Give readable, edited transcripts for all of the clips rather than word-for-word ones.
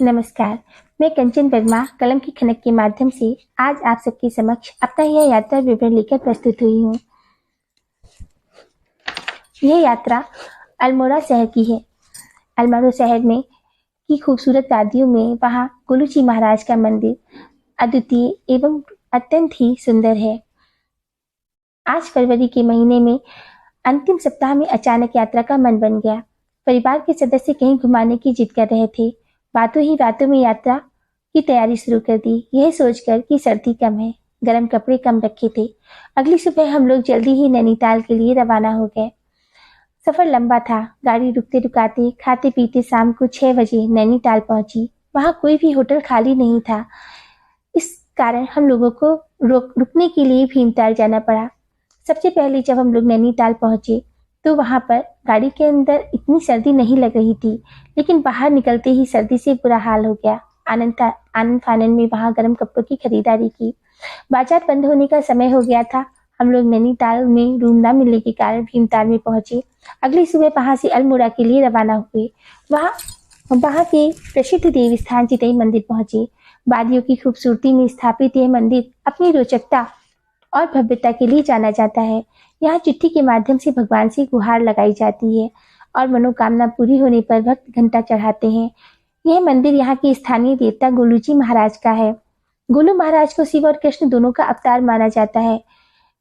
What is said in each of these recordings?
नमस्कार, मैं कंचन वर्मा कलम की खनक के माध्यम से आज आप सबके समक्ष अपना यह यात्रा विवरण लेकर प्रस्तुत हुई हूँ। यह यात्रा अल्मोड़ा शहर की है। अल्मोड़ा शहर में की खूबसूरत वादियों में वहाँ गोलू जी महाराज का मंदिर अद्वितीय एवं अत्यंत ही सुंदर है। आज फरवरी के महीने में अंतिम सप्ताह में अचानक यात्रा का मन बन गया। परिवार के सदस्य कहीं घुमाने की जिद कर रहे थे। बातों ही बातों में यात्रा की तैयारी शुरू कर दी, यह सोचकर कि सर्दी कम है, गर्म कपड़े कम रखे थे। अगली सुबह हम लोग जल्दी ही नैनीताल के लिए रवाना हो गए। सफर लंबा था। गाड़ी रुकते रुकाते खाते पीते शाम को 6 बजे नैनीताल पहुंची। वहां कोई भी होटल खाली नहीं था। इस कारण हम लोगों को रुकने के लिए भीमताल जाना पड़ा। सबसे पहले जब हम लोग नैनीताल पहुंचे तो वहां पर गाड़ी के अंदर इतनी सर्दी नहीं लग रही थी, लेकिन बाहर निकलते ही सर्दी से बुरा हाल हो गया। आनंद फानन में वहां गर्म कपड़ों की खरीदारी की। बाजार बंद होने का समय हो गया था। हम लोग नैनीताल में रूम न मिलने के कारण भीमताल में पहुंचे। अगली सुबह वहां से अल्मोड़ा के लिए रवाना हुए। वहां के प्रसिद्ध देवी स्थान चितई मंदिर पहुंचे। वादियों की खूबसूरती में स्थापित यह मंदिर अपनी रोचकता और भव्यता के लिए जाना जाता है। यहाँ चिट्ठी के माध्यम से भगवान से गुहार लगाई जाती है और मनोकामना पूरी होने पर भक्त घंटा चढ़ाते हैं। यह मंदिर यहाँ के स्थानीय देवता गोलू जी महाराज का है। गोलू महाराज को शिव और कृष्ण दोनों का अवतार माना जाता है।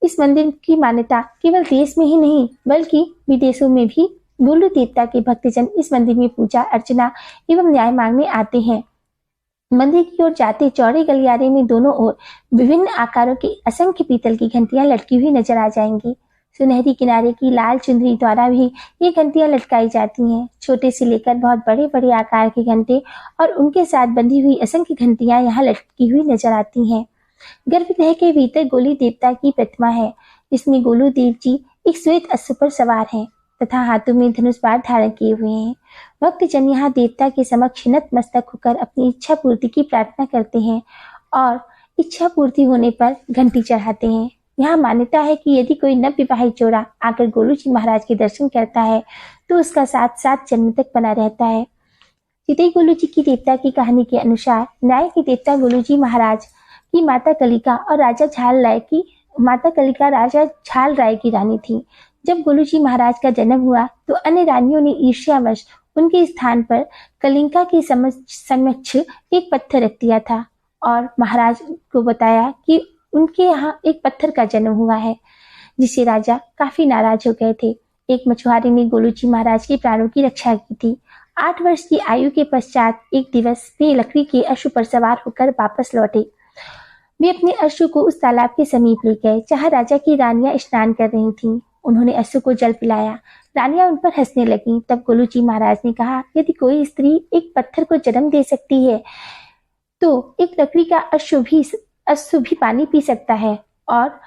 इस मंदिर की मान्यता केवल देश में ही नहीं बल्कि विदेशों में भी गोलू देवता के भक्तजन इस मंदिर में पूजा अर्चना एवं न्याय मांगने आते हैं। मंदिर की ओर जाते चौड़े गलियारे में दोनों ओर विभिन्न आकारों की असंख्य पीतल की घंटियां लटकी हुई नजर आ जाएंगी। सुनहरी किनारे की लाल चुनरी द्वारा भी ये घंटियां लटकाई जाती हैं। छोटे से लेकर बहुत बड़े बड़े आकार के घंटे और उनके साथ बंधी हुई असंख्य घंटियां यहाँ लटकी हुई नजर आती हैं। गर्भगृह के भीतर गोलू देवता की प्रतिमा है, जिसमें गोलू देव जी एक श्वेत अश्व पर सवार हैं तथा हाथों में धनुष बाण धारण किए हुए हैं। भक्तजन यहाँ देवता के समक्ष नतमस्तक होकर अपनी इच्छा पूर्ति की प्रार्थना करते हैं और इच्छा पूर्ति होने पर घंटी चढ़ाते हैं। यहाँ मान्यता है कि यदि कोई नवविवाहित जोड़ा आकर गोलू जी महाराज के दर्शन करता है तो उसका साथ 7 जन्म तक बना रहता है। चितई गोलू जी की देवता की कहानी के अनुसार न्याय के देवता गोलू जी महाराज की माता कलिका और राजा झाल राय की रानी थी। जब गोलू जी महाराज का जन्म हुआ तो अन्य रानियों ने ईर्ष्यावश उनके स्थान पर कलिका के समक्ष एक पत्थर रख दिया था और महाराज को बताया कि उनके यहाँ एक पत्थर का जन्म हुआ है, जिससे राजा काफी नाराज हो गए थे। एक मछुआरे ने गोलू जी महाराज के प्राणों की रक्षा की थी। 8 वर्ष की आयु के पश्चात एक दिवस वे लकड़ी के अश्व पर सवार होकर वापस लौटे। वे अपने अश्व को उस तालाब के समीप ले गए जहाँ राजा की रानियां स्नान कर रही थीं। उन्होंने अश्व को जल पिलाया। रानियां उन पर हंसने लगीं। तब गोलू जी महाराज ने कहा, यदि कोई स्त्री एक पत्थर को जन्म दे सकती है तो एक लकड़ी का अश्व भी पानी पी सकता है और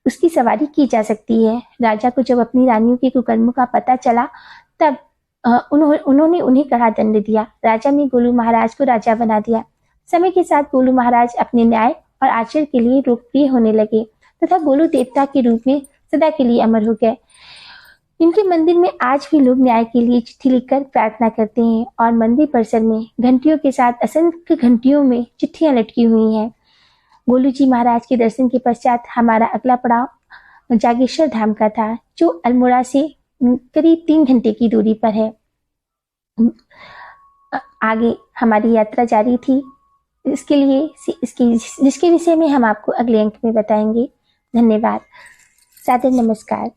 उसकी सवारी की जा सकती है। राजा को जब अपनी रानियों के कुकर्मों का पता चला तब उन्होंने उन्हें कड़ा दंड दिया। राजा ने गोलू महाराज को राजा बना दिया। समय के साथ गोलू महाराज अपने न्याय और आचरण के लिए लोकप्रिय होने लगे तथा गोलू देवता के रूप में सदा के लिए अमर हो गए। इनके मंदिर में आज भी लोग न्याय के लिए चिट्ठी लिखकर प्रार्थना करते हैं और मंदिर परिसर में घंटियों के साथ असंख्य घंटियों में चिट्ठियां लटकी हुई हैं। गोलू जी महाराज के दर्शन के पश्चात हमारा अगला पड़ाव जागेश्वर धाम का था, जो अल्मोड़ा से करीब 3 घंटे की दूरी पर है। आगे हमारी यात्रा जारी थी। जिसके विषय में हम आपको अगले अंक में बताएंगे। धन्यवाद। सादर नमस्कार।